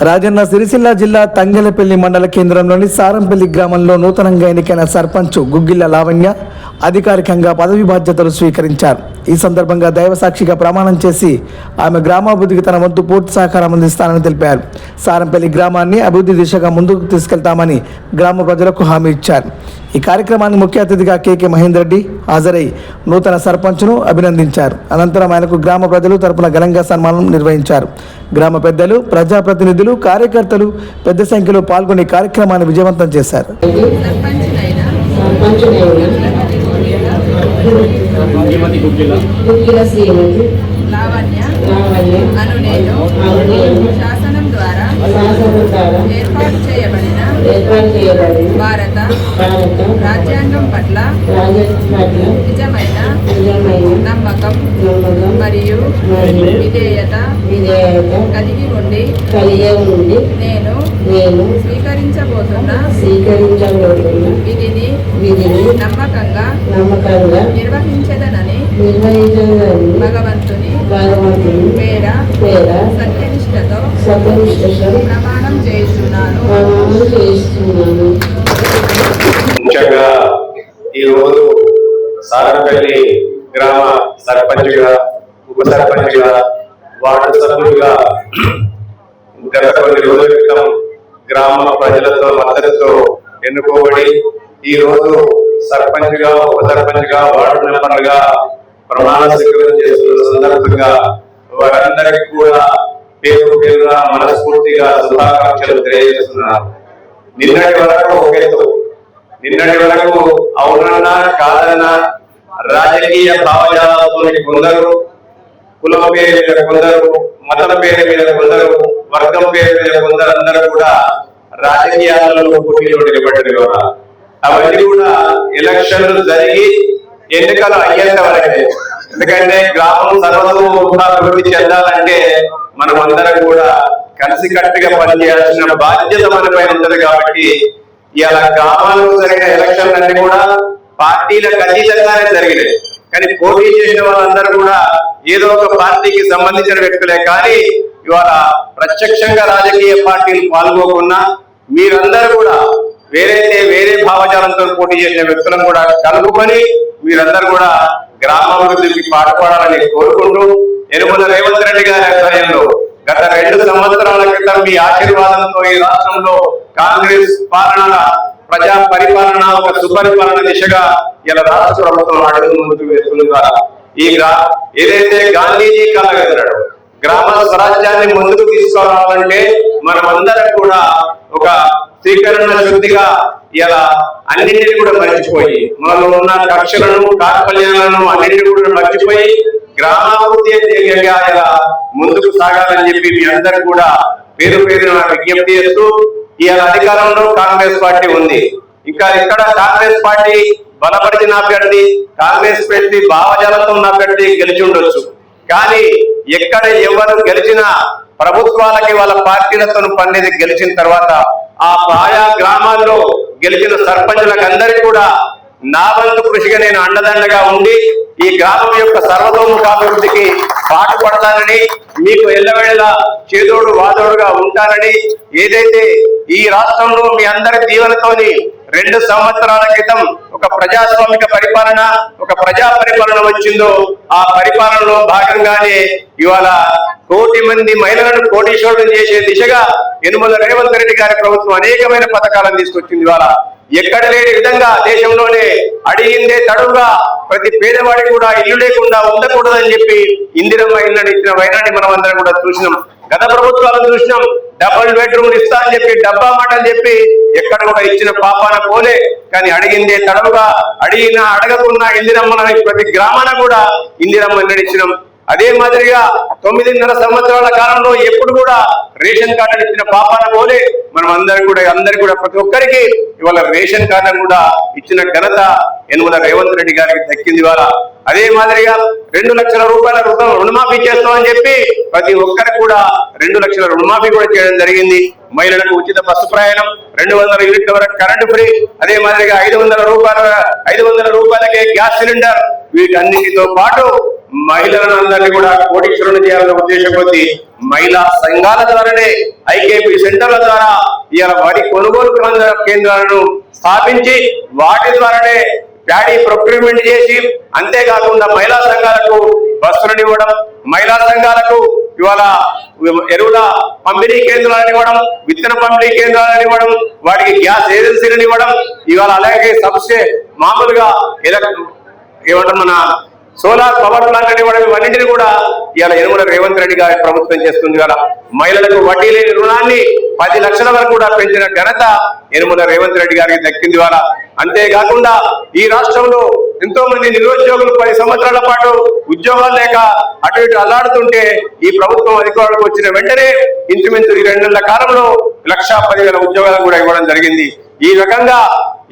రాజన్న సిరిసిల్ల జిల్లా తంగెలపల్లి మండల కేంద్రంలోని సారంపల్లి గ్రామంలో నూతనంగా ఎన్నికైన సర్పంచ్ గుగ్గిళ్ల లావణ్య అధికారికంగా పదవి బాధ్యతలు స్వీకరించారు. ఈ సందర్భంగా దైవసాక్షిగా ప్రమాణం చేసి ఆమె గ్రామాభివృద్ధికి తన వంతు పూర్తి సహకారం అందిస్తానని తెలిపారు. సారంపల్లి గ్రామాన్ని అభివృద్ధి దిశగా ముందుకు తీసుకెళ్తామని గ్రామ ప్రజలకు హామీ ఇచ్చారు. ఈ కార్యక్రమానికి ముఖ్య అతిథిగా కేకే మహేందర్ రెడ్డి హాజరై నూతన సర్పంచ్ను అభినందించారు. అనంతరం ఆయనకు గ్రామ ప్రజలు తరపున ఘనంగా సన్మానం నిర్వహించారు. గ్రామ పెద్దలు, ప్రజాప్రతినిధులు, కార్యకర్తలు పెద్ద సంఖ్యలో పాల్గొని కార్యక్రమాన్ని విజయవంతం చేశారు. శాసనం ద్వారా ఏర్పాటు చేయబడిన భారత రాజ్యాంగం పట్ల నిజమైన నమ్మకం మరియు విధేయత కలిగి ఉండి నేను స్వీకరించబోతున్న విధిని నమ్మకంగా నిర్వహించదనని భగవంతుని పేర సత్యనిష్టతో ప్రమాణం చేస్తున్నాను. ముఖ్యంగా ఈరోజు సారంపల్లి గ్రామ సర్పంచ్గా, ఉప సర్పంచ్గా, వార్డు సభ్యులుగా గత కొన్ని రోజుల క్రితం గ్రామ ప్రజలతో మద్దతుతో ఎన్నుకోబడి ఈరోజు సర్పంచ్గా, ఉప సర్పంచ్గా, వార్డు మెంబర్లుగా ప్రమాణ స్వీకారం చేస్తున్న సందర్భంగా వారందరికీ కూడా పేరు పేరుగా మనస్ఫూర్తిగా శుభాకాంక్షలు తెలియజేస్తున్నారు. నిన్నటి వరకు అవునన్నా కాదన్నా రాజకీయ భావజాలతో కొందరు, కులం పేరు మీద కొందరు, మతం పేరు మీద కొందరు, వర్గం పేరు మీద కొందరు అందరూ కూడా రాజకీయాలలో పోటీలో నిలబడ్డారు. అవన్నీ కూడా ఎలక్షన్లు జరిగి ఎన్నికలు అయ్యేంత వరకే. ఎందుకంటే గ్రామం సర్వతోముఖ అభివృద్ధి చెందాలంటే మనం అందరం కూడా కలిసికట్టుగా పనిచేయాల్సిన బాధ్యత మనపై ఉంటుంది. కాబట్టి ఇలా గ్రామాల్లో జరిగిన ఎలక్షన్లన్నీ కూడా పార్టీలకు అతీతంగానే జరిగినాయి. కానీ పోటీ చేసిన వాళ్ళందరూ కూడా ఏదో ఒక పార్టీకి సంబంధించిన వ్యక్తులే. కానీ ఇవాళ ప్రత్యక్షంగా రాజకీయ పార్టీలు పాల్గొకున్నా మీరందరూ కూడా వేరే భావజాలంతో పోటీ చేసిన వ్యక్తులను కూడా కలుపుకొని మీరందరూ కూడా గ్రామాభివృద్ధికి పాటుపడాలని కోరుకుంటూ యనమల రేవంత్ రెడ్డి గారి ఆధ్వర్యంలో గత 2 సంవత్సరాల క్రితం మీ ఆశీర్వాదంతో ఈ రాష్ట్రంలో కాంగ్రెస్ పాలన, ప్రజా పరిపాలన, ఒక సుపరిపాలన దిశగా ఇలా రాష్ట్ర ప్రభుత్వం అడుగు ముందుకు వేస్తున్నారు. ఏదైతే గాంధీజీ కలగలిగాడు గ్రామ స్వరాజ్యాన్ని ముందుకు తీసుకురావాలంటే మనమందరం కూడా ఒక స్వీకరణ శుద్ధిగా ఇలా అన్నింటినీ కూడా మర్చిపోయి మనలో ఉన్న కక్షలను, కార్పల్యాలను అన్నింటినీ కూడా మర్చిపోయి గ్రామాభివృద్ధి ధ్యేయంగా ఇలా ముందుకు సాగాలని చెప్పి మీ అందరూ కూడా పేరు పేరున విజ్ఞప్తి చేస్తూ ఇవాళ అధికారంలో కాంగ్రెస్ పార్టీ ఉంది. ఇంకా ఇక్కడ కాంగ్రెస్ పార్టీ బలపరిచిన అభ్యర్థి, కాంగ్రెస్ పార్టీ భావజాలతో ఉన్న అభ్యర్థి గెలిచి ఉండొచ్చు. కానీ ఎక్కడ ఎవరు గెలిచినా ప్రభుత్వాలకి వాళ్ళ పార్టీలతో పండేది గెలిచిన తర్వాత ఆ ఆయా గ్రామాల్లో గెలిచిన సర్పంచులకు అందరికీ కూడా నా వంతు కృషిగా నేను అండదండగా ఉండి ఈ గ్రామం యొక్క సర్వతోముఖ అభివృద్ధికి పాటుపడతానని, మీకు ఎల్లవేళలా చేదోడు వాదోడుగా ఉంటానని, ఏదైతే ఈ రాష్ట్రంలో మీ అందరి దీవెనతోని 2 సంవత్సరాల క్రితం ఒక ప్రజాస్వామిక పరిపాలన, ఒక ప్రజా పరిపాలన వచ్చిందో ఆ పరిపాలనలో భాగంగానే ఇవాళ 1 కోటి మంది మహిళలను కోటీశ్వరులను చేసే దిశగా యనమల రేవంత్ రెడ్డి గారి ప్రభుత్వం అనేకమైన పథకాలను తీసుకొచ్చింది. ఇవాళ ఎక్కడ లేని విధంగా దేశంలోనే అడిగిందే తడుగా ప్రతి పేదవాడికి కూడా ఇల్లు లేకుండా ఉండకూడదని చెప్పి ఇందిరమ్మ ఇళ్ళని ఇచ్చిన వైనాన్ని మనం అందరం కూడా చూసినాం. గత ప్రభుత్వాలను చూసినాం. డబుల్ బెడ్రూమ్ ఇస్తా అని చెప్పి డబ్బా మాట అని చెప్పి ఎక్కడ కూడా ఇచ్చిన పాపాన పోలే. కానీ అడిగిందే తడవుగా, అడిగినా అడగకున్నా ఇందిరమ్మని ప్రతి గ్రామాన కూడా ఇందిరమ్మ ఇళ్ళని ఇచ్చినాం. అదే మాదిరిగా 9.5 సంవత్సరాల కాలంలో ఎప్పుడు కూడా రేషన్ కార్డులు ఇచ్చిన పాపాన పోలే. మనం అందరికి కూడా ప్రతి ఒక్కరికి ఇవాళ రేషన్ కార్డును కూడా ఇచ్చిన ఘనత యనుమల రేవంత్ రెడ్డి గారికి దక్కింది ఇవాళ. అదే మాదిరిగా 2 లక్షల రూపాయల రుణమాఫీ చేస్తామని చెప్పి ప్రతి ఒక్కరికి కూడా 2 లక్షల రుణమాఫీ కూడా చేయడం జరిగింది. మహిళలకు ఉచిత బస్సు ప్రయాణం, 200 యూనిట్ల వరకు కరెంటు ఫ్రీ, అదే మాదిరిగా 500 రూపాయలకే గ్యాస్ సిలిండర్. వీటన్నిటితో పాటు మహిళలను అందరినీ కూడా కోటీశ్వరులు చేయాలన్న ఉద్దేశం కొద్ది మహిళా సంఘాల ద్వారానే ఐకేపీ సెంటర్ల ద్వారా ఇవాళ వరి కొనుగోలు కేంద్రాలను స్థాపించి వాటి ద్వారానే ప్యాడీ ప్రొక్యూర్మెంట్ చేసి, అంతేకాకుండా మహిళా సంఘాలకు బస్సులను ఇవ్వడం, మహిళా సంఘాలకు ఇవాళ ఎరువుల పంపిణీ కేంద్రాలను ఇవ్వడం, విత్తన పంపిణీ కేంద్రాలను ఇవ్వడం, వాటికి గ్యాస్ ఏజెన్సీలను ఇవ్వడం, ఇవాళ అలాగే మామూలుగా ఏమంటారు మన సోలార్ పవర్ ప్లాంట్ ఇవ్వడం, ఇవన్నింటినీ కూడా ఇవాళ యనుమల రేవంత్ రెడ్డి గారి ప్రభుత్వం చేస్తుంది. ఇవాళ మహిళలకు వడ్డీ లేని రుణాన్ని 10 లక్షల వరకు కూడా పెంచిన ఘనత యనుమల రేవంత్ రెడ్డి గారికి దక్కింది ఇవాళ. అంతేకాకుండా ఈ రాష్ట్రంలో ఎంతో మంది నిరుద్యోగులు 10 సంవత్సరాల పాటు ఉద్యోగాలు లేక అటు ఇటు అల్లాడుతుంటే ఈ ప్రభుత్వం అధికారులకు వచ్చిన వెంటనే ఇంచుమించు ఈ 2 నెలల కాలంలో 1,10,000 ఉద్యోగాలు కూడా ఇవ్వడం జరిగింది. ఈ రకంగా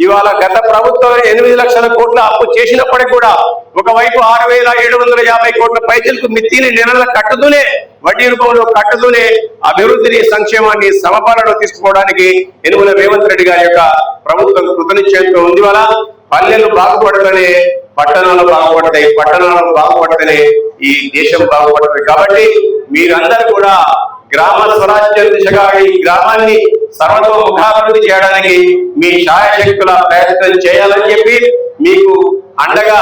ఇవాళ గత ప్రభుత్వం 8 లక్షల కోట్ల అప్పు చేసినప్పటికీ కూడా ఒకవైపు 6,750 కోట్ల పైసలకు మిత్తిని నెలల కట్టుతూనే, వడ్డీ రూపంలో కట్టుతూనే అభివృద్ధిని, సంక్షేమాన్ని సమపాలనలో తీసుకోవడానికి యనుమల రేవంత్ రెడ్డి గారి యొక్క ప్రభుత్వం కృతనిశ్చయంతో ఉంది. వల్ల పల్లెలు బాగుపడతనే పట్టణాలు బాగుపడతాయి, పట్టణాలు బాగుపడతనే ఈ దేశం బాగుపడుతుంది. కాబట్టి మీరందరూ కూడా గ్రామ స్వరాజ్య దిశగా ఈ గ్రామాన్ని సర్వతోముఖాభివృద్ధి చేయడానికి మీ శాయశక్తుల ప్రయత్నం చేయాలని చెప్పి మీకు అండగా